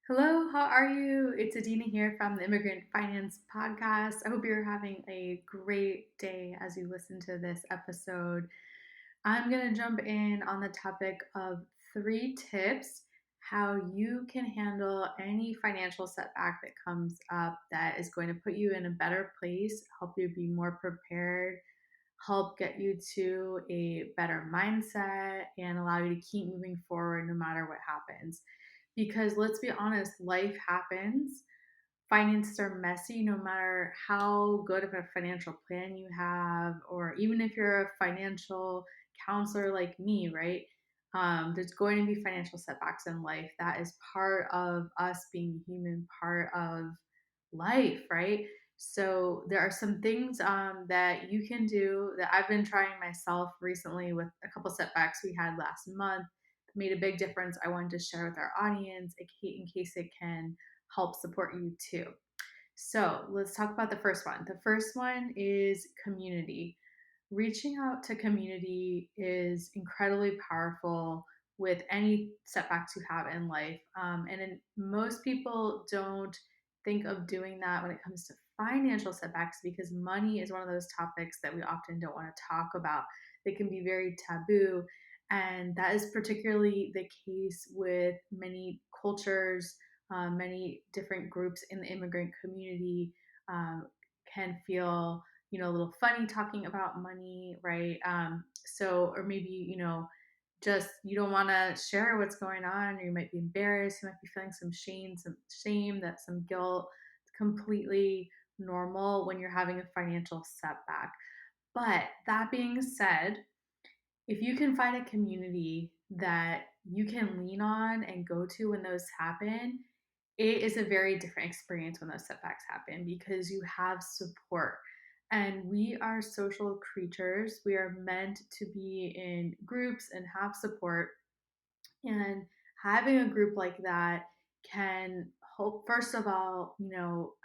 Hello, how are you? It's Adina here from the Immigrant Finance Podcast. I hope you're having a great day as you listen to this episode. I'm going to jump in on the topic of 3 tips how you can handle any financial setback that comes up that is going to put you in a better place, help you be more prepared, help get you to a better mindset, and allow you to keep moving forward no matter what happens. Because let's be honest, life happens. Finances are messy no matter how good of a financial plan you have, or even if you're a financial counselor like me, right? There's going to be financial setbacks in life. That is part of us being human, part of life, right? So there are some things that you can do that I've been trying myself recently with a couple setbacks we had last month. Made a big difference. I wanted to share with our audience in case it can help support you too. So let's talk about the first one. The first one is community. Reaching out to community is incredibly powerful with any setbacks you have in life. Most people don't think of doing that when it comes to financial setbacks because money is one of those topics that we often don't want to talk about. They can be very taboo. And that is particularly the case with many cultures, many different groups in the immigrant community can feel a little funny talking about money, right? Or maybe, just you don't want to share what's going on, or you might be embarrassed, you might be feeling some shame, that some guilt. It's completely normal when you're having a financial setback. But that being said, if you can find a community that you can lean on and go to when those happen, it is a very different experience when those setbacks happen because you have support. And we are social creatures. We are meant to be in groups and have support. And having a group like that can hope, first of all,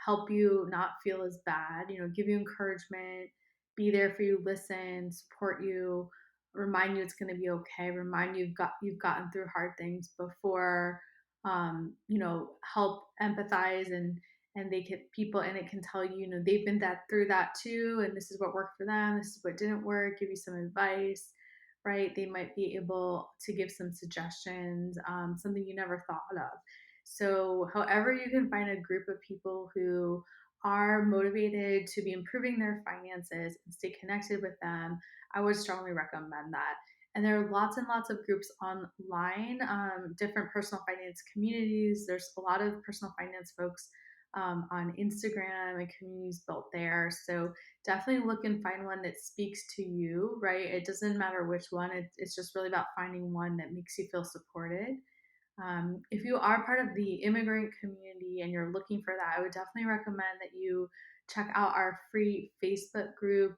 help you not feel as bad, give you encouragement, be there for you, listen, support you, remind you it's going to be okay, remind you you've gotten through hard things before, help empathize and they can people and it can tell you, they've been through that too, and this is what worked for them, this is what didn't work, give you some advice, right? They might be able to give some suggestions, something you never thought of. So, however, you can find a group of people who are motivated to be improving their finances and stay connected with them, I would strongly recommend that. And there are lots and lots of groups online, different personal finance communities. There's a lot of personal finance folks on Instagram and communities built there. So definitely look and find one that speaks to you, right? It doesn't matter which one, it's just really about finding one that makes you feel supported. If you are part of the immigrant community and you're looking for that, I would definitely recommend that you check out our free Facebook group,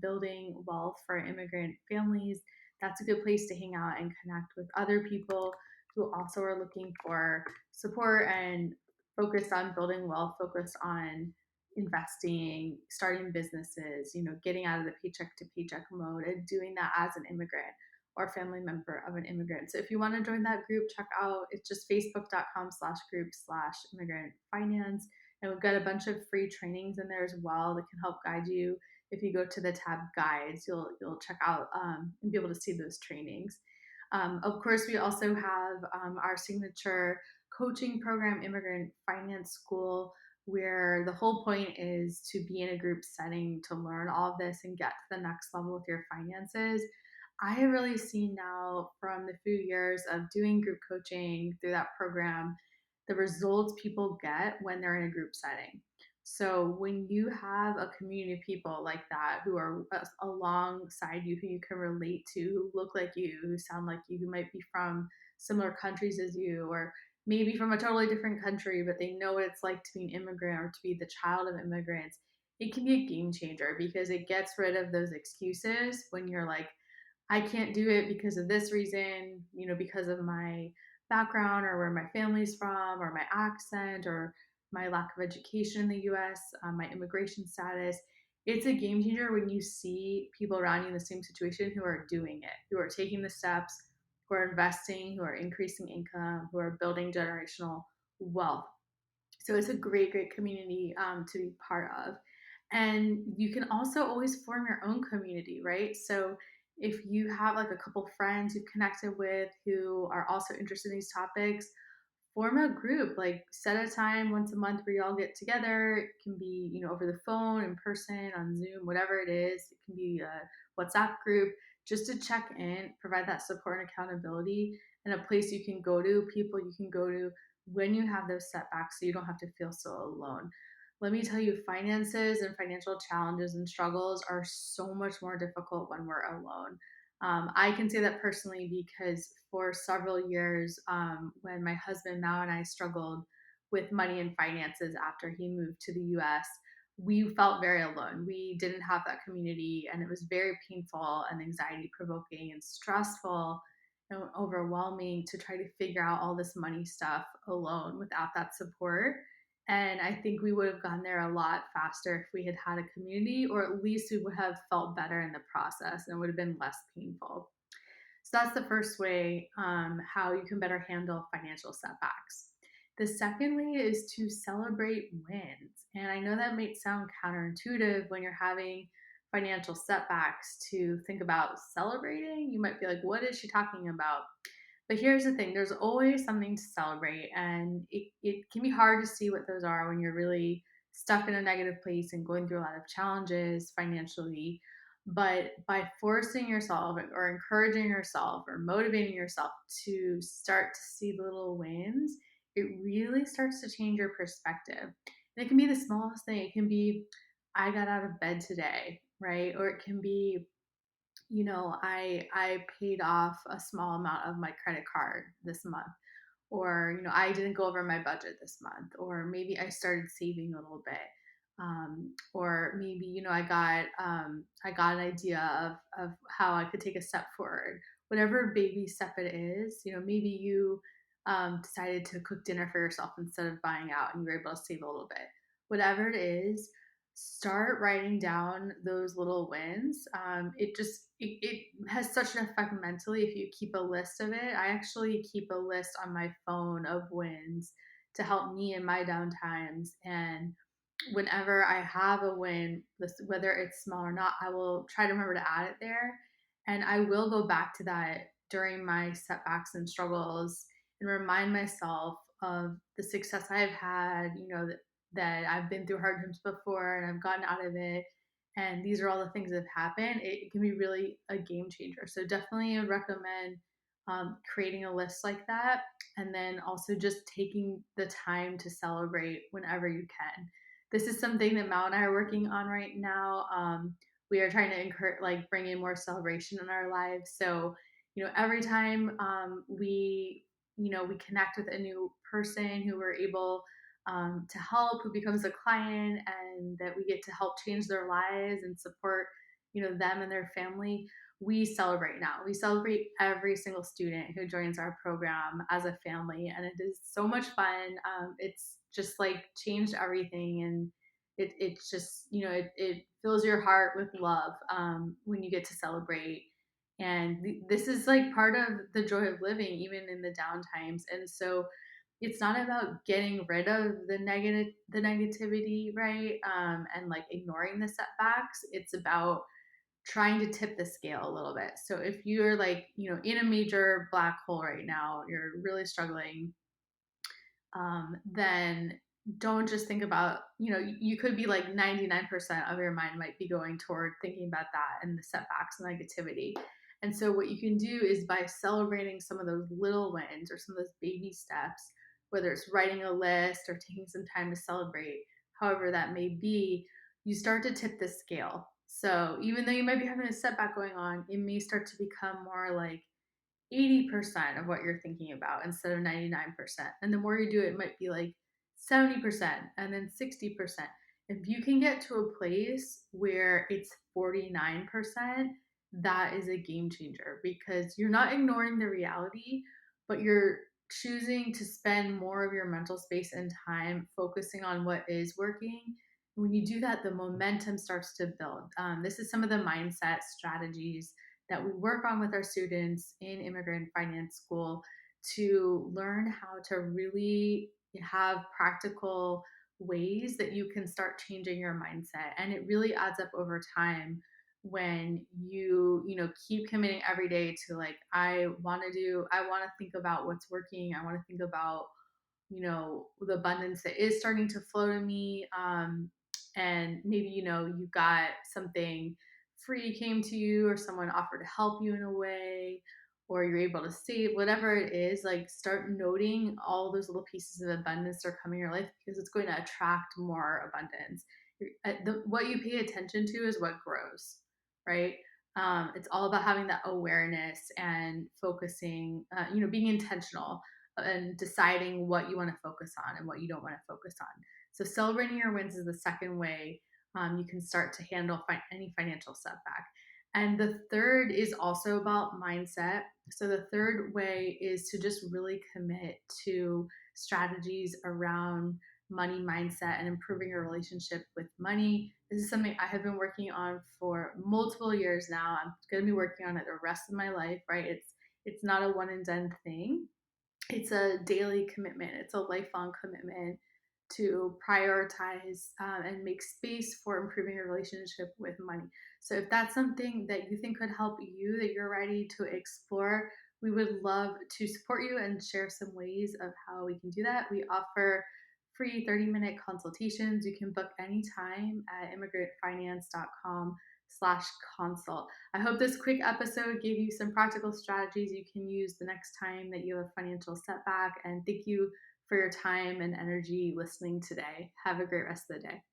Building Wealth for Immigrant Families. That's a good place to hang out and connect with other people who also are looking for support and focused on building wealth, focused on investing, starting businesses, getting out of the paycheck to paycheck mode and doing that as an immigrant or family member of an immigrant. So if you want to join that group, check out, it's just facebook.com/group/immigrant finance. And we've got a bunch of free trainings in there as well that can help guide you. If you go to the tab guides, you'll check out and be able to see those trainings. Of course, we also have our signature coaching program, Immigrant Finance School, where the whole point is to be in a group setting to learn all of this and get to the next level with your finances. I have really seen now from the few years of doing group coaching through that program, the results people get when they're in a group setting. So when you have a community of people like that who are alongside you, who you can relate to, who look like you, who sound like you, who might be from similar countries as you, or maybe from a totally different country, but they know what it's like to be an immigrant or to be the child of immigrants, it can be a game changer because it gets rid of those excuses when you're like, I can't do it because of this reason, because of my background or where my family's from or my accent or my lack of education in the US, my immigration status. It's a game changer when you see people around you in the same situation who are doing it, who are taking the steps, who are investing, who are increasing income, who are building generational wealth. So it's a great, great community to be part of. And you can also always form your own community, right? So if you have like a couple friends you've connected with who are also interested in these topics, form a group. Like set a time once a month where you all get together. It can be, over the phone, in person, on Zoom, whatever it is. It can be a WhatsApp group just to check in, provide that support and accountability, and a place you can go to, people you can go to when you have those setbacks so you don't have to feel so alone. Let me tell you, finances and financial challenges and struggles are so much more difficult when we're alone. I can say that personally because for several years, when my husband Mao and I struggled with money and finances after he moved to the US, we felt very alone. We didn't have that community, and it was very painful and anxiety provoking and stressful and overwhelming to try to figure out all this money stuff alone without that support. And I think we would have gone there a lot faster if we had had a community, or at least we would have felt better in the process and it would have been less painful. So that's the first way how you can better handle financial setbacks. The second way is to celebrate wins. And I know that might sound counterintuitive when you're having financial setbacks to think about celebrating. You might be like, what is she talking about? But here's the thing, there's always something to celebrate, and it can be hard to see what those are when you're really stuck in a negative place and going through a lot of challenges financially. But by forcing yourself or encouraging yourself or motivating yourself to start to see the little wins, it really starts to change your perspective. And it can be the smallest thing. It can be, I got out of bed today, right? Or it can be, I paid off a small amount of my credit card this month, or I didn't go over my budget this month, or maybe I started saving a little bit, or maybe I got an idea of how I could take a step forward. Whatever baby step it is, maybe you decided to cook dinner for yourself instead of buying out, and you were able to save a little bit. Whatever it is, start writing down those little wins. It has such an effect mentally if you keep a list of it. I actually keep a list on my phone of wins to help me in my downtimes. And whenever I have a win, whether it's small or not, I will try to remember to add it there. And I will go back to that during my setbacks and struggles and remind myself of the success I've had, that I've been through hard times before and I've gotten out of it. And these are all the things that have happened. It can be really a game changer. So definitely I would recommend creating a list like that. And then also just taking the time to celebrate whenever you can. This is something that Mal and I are working on right now. We are trying to encourage, like, bring in more celebration in our lives. So, every time we connect with a new person who we're able to help, who becomes a client, and that we get to help change their lives and support, them and their family. We celebrate now. We celebrate every single student who joins our program as a family, and it is so much fun. It's just like changed everything, and it's just it fills your heart with love when you get to celebrate. And this is like part of the joy of living, even in the down times. And so it's not about getting rid of the negativity, right? And like ignoring the setbacks. It's about trying to tip the scale a little bit. So if you're like, in a major black hole right now, you're really struggling, then don't just think about, you could be like 99% of your mind might be going toward thinking about that and the setbacks and negativity. And so what you can do is by celebrating some of those little wins or some of those baby steps, whether it's writing a list or taking some time to celebrate, however that may be, you start to tip the scale. So even though you might be having a setback going on, it may start to become more like 80% of what you're thinking about instead of 99%. And the more you do it, it might be like 70% and then 60%. If you can get to a place where it's 49%, that is a game changer because you're not ignoring the reality, but you're choosing to spend more of your mental space and time focusing on what is working. When you do that, the momentum starts to build. This is some of the mindset strategies that we work on with our students in immigrant finance school to learn how to really have practical ways that you can start changing your mindset. And it really adds up over time when you keep committing every day to like, I want to think about what's working. I want to think about the abundance that is starting to flow to me. And maybe, you got something free came to you, or someone offered to help you in a way, or you're able to save, whatever it is, like start noting all those little pieces of abundance that are coming in your life, because it's going to attract more abundance. What you pay attention to is what grows, right? It's all about having that awareness and focusing, being intentional and deciding what you want to focus on and what you don't want to focus on. So celebrating your wins is the second way you can start to handle any financial setback. And the third is also about mindset. So the third way is to just really commit to strategies around money mindset and improving your relationship with money. This is something I have been working on for multiple years now. I'm going to be working on it the rest of my life, right? It's not a one and done thing. It's a daily commitment. It's a lifelong commitment to prioritize and make space for improving your relationship with money. So if that's something that you think could help you, that you're ready to explore, we would love to support you and share some ways of how we can do that. We offer free 30-minute consultations. You can book anytime at immigrantfinance.com/consult. I hope this quick episode gave you some practical strategies you can use the next time that you have a financial setback. And thank you for your time and energy listening today. Have a great rest of the day.